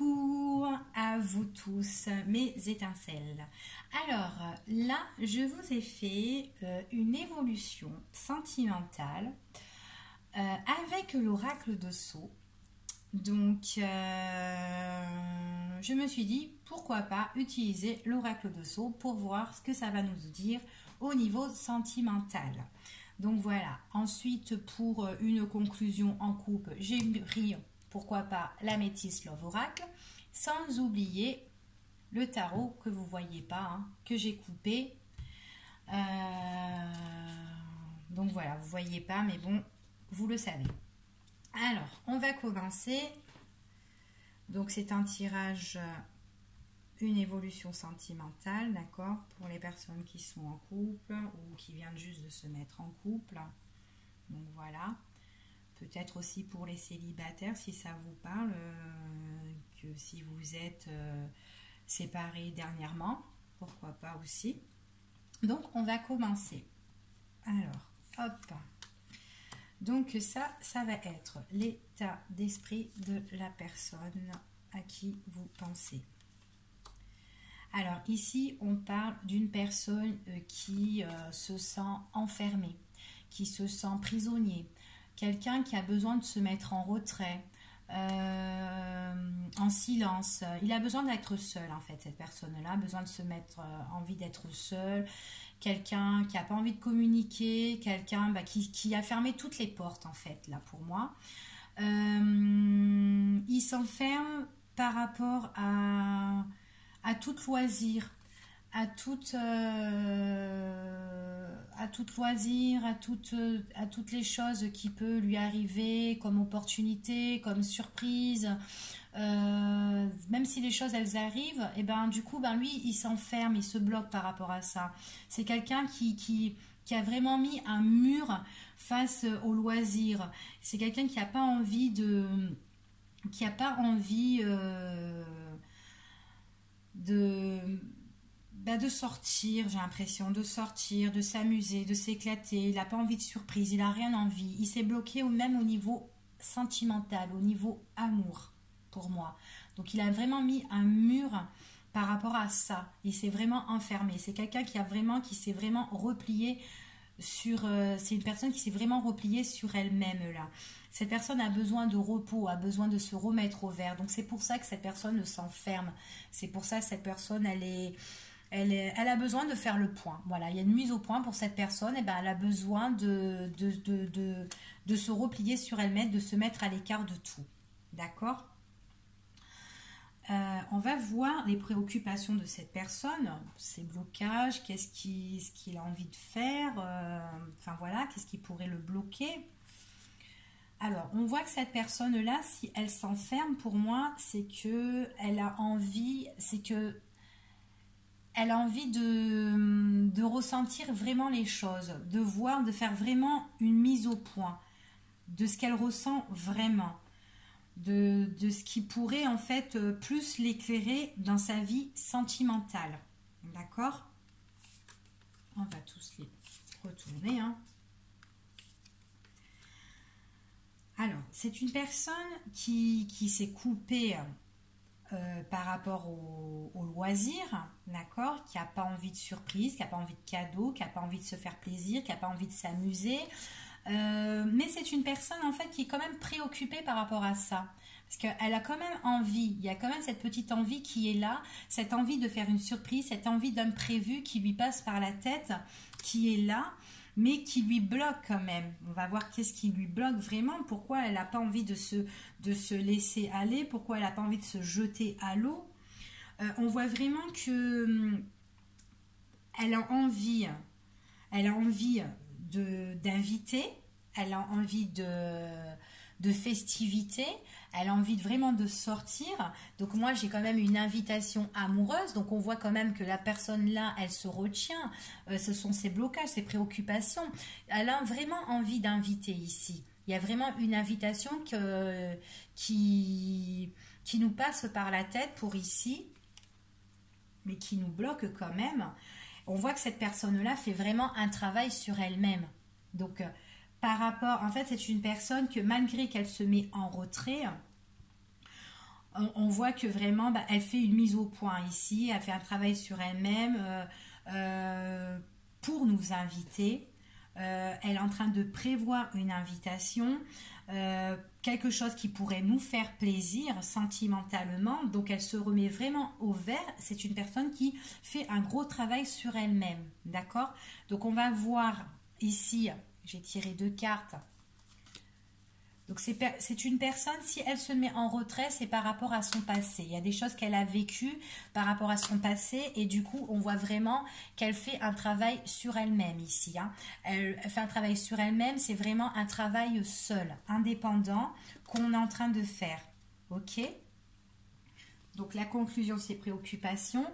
Coucou à vous tous, mes étincelles. Alors là, je vous ai fait une évolution sentimentale avec l'oracle de Sceaux. Donc, je me suis dit, pourquoi pas utiliser l'oracle de Sceaux pour voir ce que ça va nous dire au niveau sentimental. Donc voilà, ensuite pour une conclusion en couple, j'ai pris, pourquoi pas, la Métis Love Oracle, sans oublier le tarot que vous ne voyez pas, hein, que j'ai coupé. Donc voilà, vous ne voyez pas, mais bon, vous le savez. Alors, on va commencer. Donc c'est un tirage, une évolution sentimentale, d'accord, pour les personnes qui sont en couple ou qui viennent juste de se mettre en couple. Donc voilà. Peut-être aussi pour les célibataires, si ça vous parle, que si vous êtes séparés dernièrement, pourquoi pas aussi. Donc, on va commencer. Alors, hop. Donc, ça va être l'état d'esprit de la personne à qui vous pensez. Alors, ici, on parle d'une personne qui se sent enfermée, qui se sent prisonnier. Quelqu'un qui a besoin de se mettre en retrait, en silence. Il a besoin d'être seul, en fait, cette personne-là. Besoin de se mettre, envie d'être seul. Quelqu'un qui n'a pas envie de communiquer. Quelqu'un qui a fermé toutes les portes, en fait, là, pour moi. Il s'enferme par rapport à tout loisir. À tout loisir, à toutes les choses qui peuvent lui arriver comme opportunité, comme surprise. Même si les choses elles arrivent, et ben du coup lui il s'enferme, il se bloque par rapport à ça. C'est quelqu'un qui a vraiment mis un mur face au loisir. C'est quelqu'un qui n'a pas envie de sortir, j'ai l'impression, de sortir, de s'amuser, de s'éclater. Il n'a pas envie de surprise, il n'a rien envie. Il s'est bloqué même au niveau sentimental, au niveau amour, pour moi. Donc il a vraiment mis un mur par rapport à ça. Il s'est vraiment enfermé. C'est quelqu'un qui s'est vraiment replié sur... c'est une personne qui s'est vraiment repliée sur elle-même, là. Cette personne a besoin de repos, a besoin de se remettre au vert. Donc c'est pour ça que cette personne s'enferme. C'est pour ça que cette personne, elle a besoin de faire le point. Voilà, il y a une mise au point pour cette personne. Et elle a besoin de se replier sur elle-même, de se mettre à l'écart de tout. D'accord ? On va voir les préoccupations de cette personne, ses blocages, ce qu'il a envie de faire. Enfin voilà, qu'est-ce qui pourrait le bloquer. Alors, on voit que cette personne-là, si elle s'enferme, pour moi, c'est que elle a envie de ressentir vraiment les choses, de faire vraiment une mise au point de ce qu'elle ressent vraiment, de ce qui pourrait en fait plus l'éclairer dans sa vie sentimentale. D'accord ? On va tous les retourner, hein. Alors, c'est une personne qui s'est coupée par rapport au loisir, d'accord, qui n'a pas envie de surprise, qui n'a pas envie de cadeau, qui n'a pas envie de se faire plaisir, qui n'a pas envie de s'amuser. Mais c'est une personne en fait qui est quand même préoccupée par rapport à ça. Parce qu'elle a quand même envie, il y a quand même cette petite envie qui est là, cette envie de faire une surprise, cette envie d'imprévu qui lui passe par la tête, qui est là, mais qui lui bloque quand même. On va voir qu'est-ce qui lui bloque vraiment, pourquoi elle n'a pas envie de se laisser aller, pourquoi elle n'a pas envie de se jeter à l'eau. On voit vraiment que elle a envie d'inviter, elle a envie de festivités, elle a envie vraiment de sortir. Donc moi j'ai quand même une invitation amoureuse, donc on voit quand même que la personne là elle se retient, ce sont ses blocages, ses préoccupations. Elle a vraiment envie d'inviter ici. Il y a vraiment une invitation qui nous passe par la tête pour ici, mais qui nous bloque quand même. On voit que cette personne-là fait vraiment un travail sur elle-même. Donc, par rapport... En fait, c'est une personne que malgré qu'elle se met en retrait, on voit que vraiment, elle fait une mise au point ici, elle fait un travail sur elle-même pour nous inviter. Elle est en train de prévoir une invitation, quelque chose qui pourrait nous faire plaisir sentimentalement. Donc elle se remet vraiment au vert. C'est une personne qui fait un gros travail sur elle-même. D'accord? Donc on va voir ici, j'ai tiré 2 cartes. Donc c'est une personne, si elle se met en retrait, c'est par rapport à son passé. Il y a des choses qu'elle a vécues par rapport à son passé et du coup, on voit vraiment qu'elle fait un travail sur elle-même ici. Hein. Elle fait un travail sur elle-même, c'est vraiment un travail seul, indépendant, qu'on est en train de faire. Ok? Donc la conclusion, c'est préoccupation.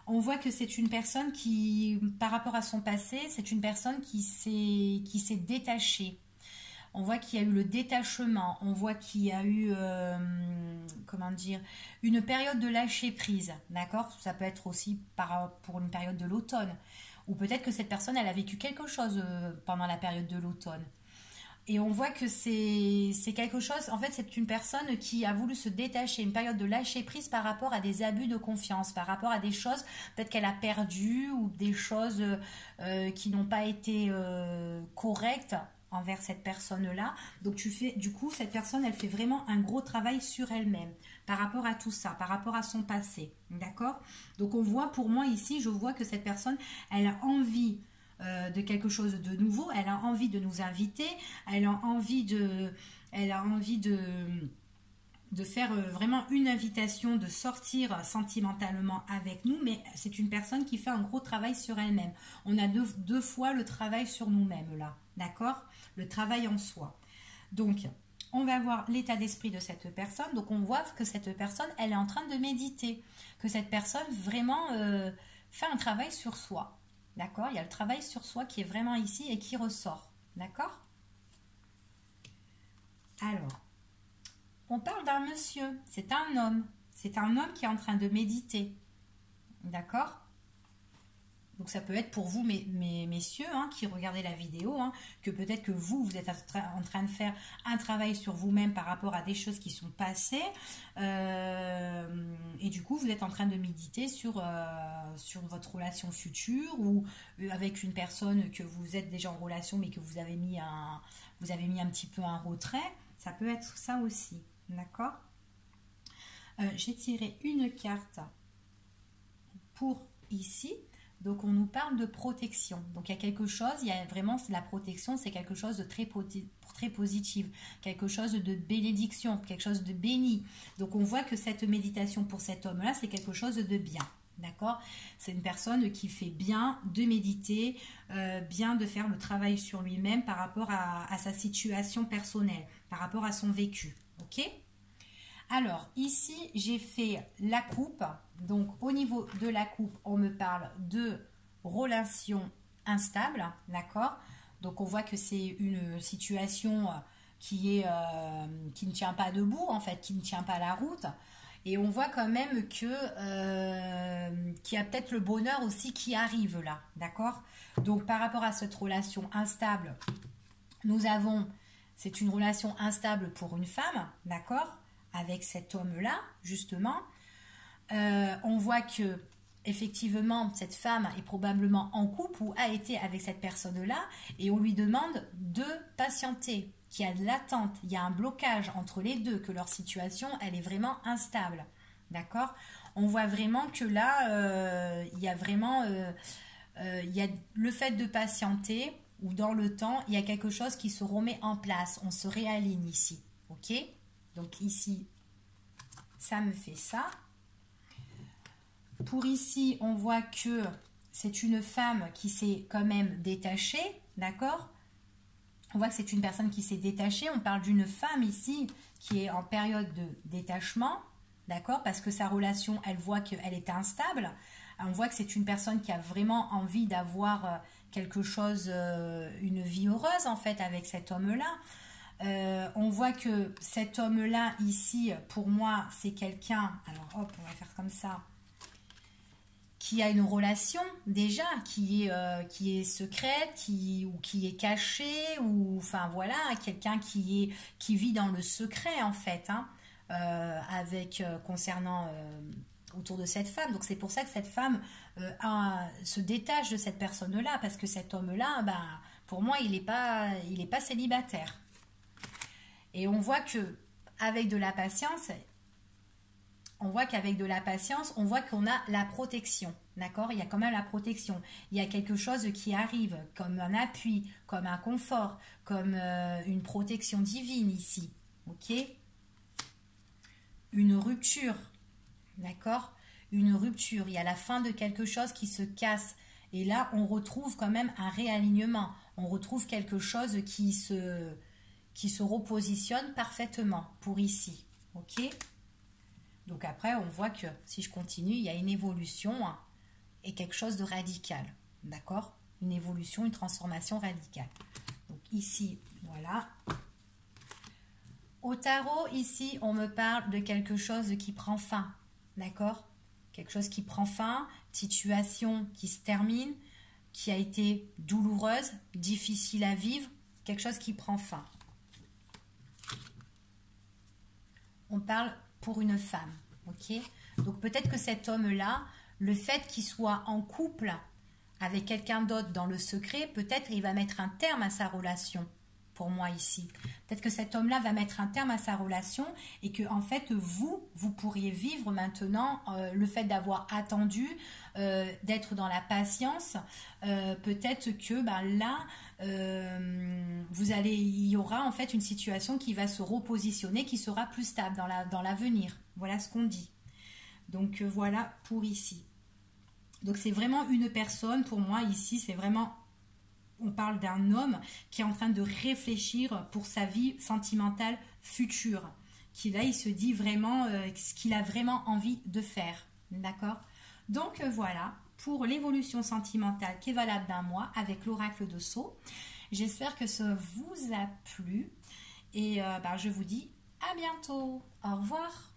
On voit que c'est une personne qui, par rapport à son passé, c'est une personne qui s'est détachée. On voit qu'il y a eu le détachement, on voit qu'il y a eu, comment dire, une période de lâcher prise, d'accord? Ça peut être aussi pour une période de l'automne. Ou peut-être que cette personne, elle a vécu quelque chose pendant la période de l'automne. Et on voit que c'est quelque chose, en fait, c'est une personne qui a voulu se détacher, une période de lâcher prise par rapport à des abus de confiance, par rapport à des choses peut-être qu'elle a perdues ou des choses qui n'ont pas été correctes envers cette personne-là. Donc du coup, cette personne, elle fait vraiment un gros travail sur elle-même par rapport à tout ça, par rapport à son passé. D'accord? Donc on voit, pour moi ici, je vois que cette personne, elle a envie de quelque chose de nouveau, elle a envie de nous inviter, elle a envie de faire vraiment une invitation, de sortir sentimentalement avec nous, mais c'est une personne qui fait un gros travail sur elle-même. On a deux fois le travail sur nous-mêmes là, d'accord? Le travail en soi. Donc, on va voir l'état d'esprit de cette personne. Donc, on voit que cette personne, elle est en train de méditer, que cette personne vraiment fait un travail sur soi, d'accord? Il y a le travail sur soi qui est vraiment ici et qui ressort, d'accord? Alors, on parle d'un monsieur, c'est un homme qui est en train de méditer, d'accord? Donc ça peut être pour vous, messieurs, hein, qui regardez la vidéo, hein, que peut-être que vous êtes en train de faire un travail sur vous-même par rapport à des choses qui sont passées, et du coup vous êtes en train de méditer sur votre relation future ou avec une personne que vous êtes déjà en relation mais que vous avez mis un petit peu un retrait. Ça peut être ça aussi, d'accord? J'ai tiré une carte pour ici. Donc, on nous parle de protection. Donc, il y a quelque chose, il y a vraiment la protection, c'est quelque chose de très positif, quelque chose de bénédiction, quelque chose de béni. Donc, on voit que cette méditation pour cet homme-là, c'est quelque chose de bien. D'accord? C'est une personne qui fait bien de méditer, bien de faire le travail sur lui-même par rapport à sa situation personnelle, par rapport à son vécu. Ok? Alors, ici, j'ai fait la coupe. Donc, au niveau de la coupe, on me parle de relations instables, d'accord? Donc, on voit que c'est une situation qui ne tient pas debout, en fait, qui ne tient pas la route. Et on voit quand même qu'il y a peut-être le bonheur aussi qui arrive là, d'accord? Donc, par rapport à cette relation instable, c'est une relation instable pour une femme, d'accord? Avec cet homme-là, justement. On voit que effectivement cette femme est probablement en couple ou a été avec cette personne-là et on lui demande de patienter, qu'il y a de l'attente, il y a un blocage entre les deux, que leur situation, elle est vraiment instable. D'accord? On voit vraiment que là, il y a vraiment il y a le fait de patienter ou dans le temps, il y a quelque chose qui se remet en place. On se réaligne ici. Ok? Donc ici, ça me fait ça. Pour ici, on voit que c'est une femme qui s'est quand même détachée, d'accord? On voit que c'est une personne qui s'est détachée. On parle d'une femme ici qui est en période de détachement, d'accord? Parce que sa relation, elle voit qu'elle est instable. On voit que c'est une personne qui a vraiment envie d'avoir quelque chose, une vie heureuse en fait avec cet homme-là. On voit que cet homme-là ici, pour moi, c'est quelqu'un, alors hop, on va faire comme ça, qui a une relation déjà, qui est secrète, ou qui est cachée, ou enfin voilà, quelqu'un qui vit dans le secret en fait. Hein. concernant autour de cette femme. Donc c'est pour ça que cette femme se détache de cette personne-là, parce que cet homme-là, pour moi, il n'est pas célibataire. Et on voit que avec de la patience, on voit qu'on a la protection. D'accord? Il y a quand même la protection. Il y a quelque chose qui arrive, comme un appui, comme un confort, comme une protection divine ici. Ok? Une rupture. D'accord? Une rupture. Il y a la fin de quelque chose qui se casse. Et là, on retrouve quand même un réalignement. On retrouve quelque chose qui se repositionne parfaitement pour ici. Ok? Donc après, on voit que si je continue, il y a une évolution et quelque chose de radical. D'accord? Une évolution, une transformation radicale. Donc ici, voilà. Au tarot, ici, on me parle de quelque chose qui prend fin. D'accord? Quelque chose qui prend fin, situation qui se termine, qui a été douloureuse, difficile à vivre, quelque chose qui prend fin. On parle pour une femme, ok? Donc peut-être que cet homme-là, le fait qu'il soit en couple avec quelqu'un d'autre dans le secret, peut-être il va mettre un terme à sa relation. Pour moi ici, peut-être que cet homme-là va mettre un terme à sa relation et que en fait vous pourriez vivre maintenant le fait d'avoir attendu, d'être dans la patience. Peut-être que là, il y aura en fait une situation qui va se repositionner, qui sera plus stable dans l'avenir. Voilà ce qu'on dit. Donc voilà pour ici. Donc c'est vraiment une personne pour moi ici, c'est vraiment. On parle d'un homme qui est en train de réfléchir pour sa vie sentimentale future. Qui là, il se dit vraiment ce qu'il a vraiment envie de faire. D'accord? Donc voilà, pour l'évolution sentimentale qui est valable d'un mois avec l'oracle de Sceaux. J'espère que ça vous a plu. Et je vous dis à bientôt. Au revoir.